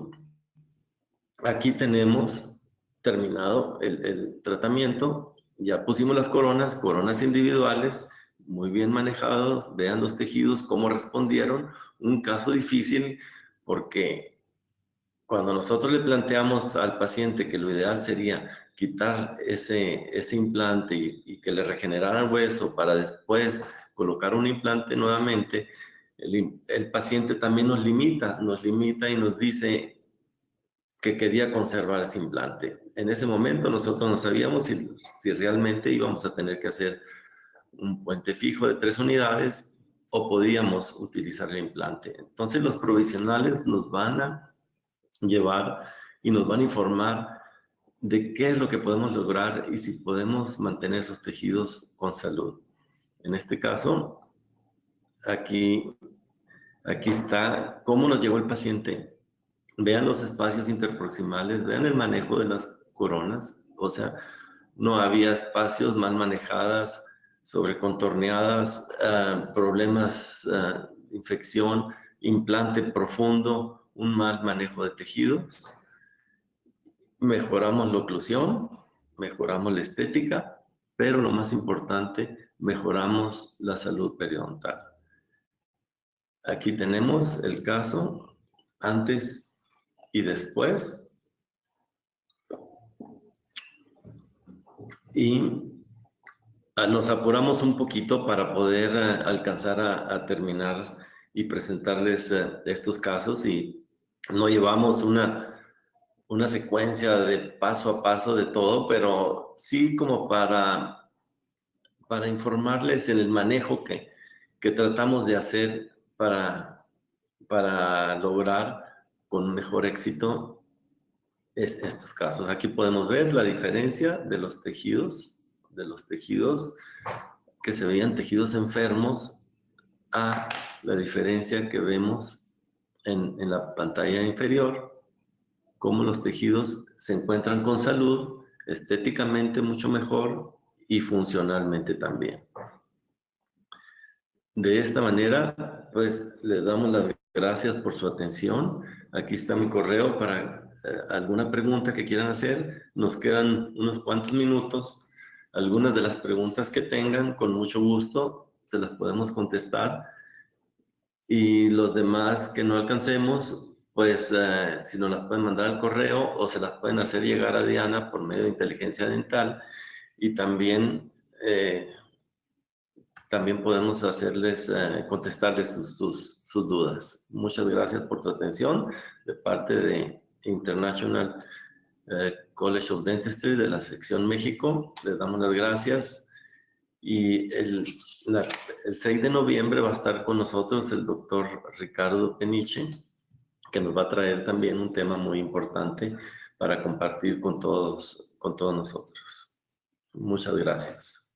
aquí tenemos terminado el tratamiento. Ya pusimos las coronas individuales, muy bien manejados. Vean los tejidos, cómo respondieron. Un caso difícil porque cuando nosotros le planteamos al paciente que lo ideal sería quitar ese implante y que le regeneraran hueso para después colocar un implante nuevamente, el paciente también nos limita y nos dice que quería conservar ese implante. En ese momento nosotros no sabíamos si realmente íbamos a tener que hacer un puente fijo de 3 unidades o podíamos utilizar el implante. Entonces los provisionales nos van a llevar y nos van a informar de qué es lo que podemos lograr y si podemos mantener esos tejidos con salud. En este caso, aquí está cómo nos llegó el paciente. Vean los espacios interproximales, vean el manejo de las coronas, o sea, no había espacios mal manejadas, sobre contorneadas, problemas de infección, implante profundo, un mal manejo de tejidos. Mejoramos la oclusión, mejoramos la estética, pero lo más importante, mejoramos la salud periodontal. Aquí tenemos el caso antes y después. Y nos apuramos un poquito para poder alcanzar a terminar y presentarles estos casos, y no llevamos una secuencia de paso a paso de todo, pero sí como para informarles en el manejo que tratamos de hacer para lograr con mejor éxito estos casos. Aquí podemos ver la diferencia de los tejidos que se veían tejidos enfermos a la diferencia que vemos en la pantalla inferior, cómo los tejidos se encuentran con salud, estéticamente mucho mejor y funcionalmente también. De esta manera, pues, le damos las gracias por su atención. Aquí está mi correo para alguna pregunta que quieran hacer. Nos quedan unos cuantos minutos. Algunas de las preguntas que tengan, con mucho gusto, se las podemos contestar. Y los demás que no alcancemos, pues, si nos las pueden mandar al correo o se las pueden hacer llegar a Diana por medio de inteligencia dental. Y también podemos contestarles sus dudas. Muchas gracias por su atención de parte de International College of Dentistry de la sección México. Les damos las gracias, y el 6 de noviembre va a estar con nosotros el doctor Ricardo Peniche, que nos va a traer también un tema muy importante para compartir con todos nosotros. Muchas gracias.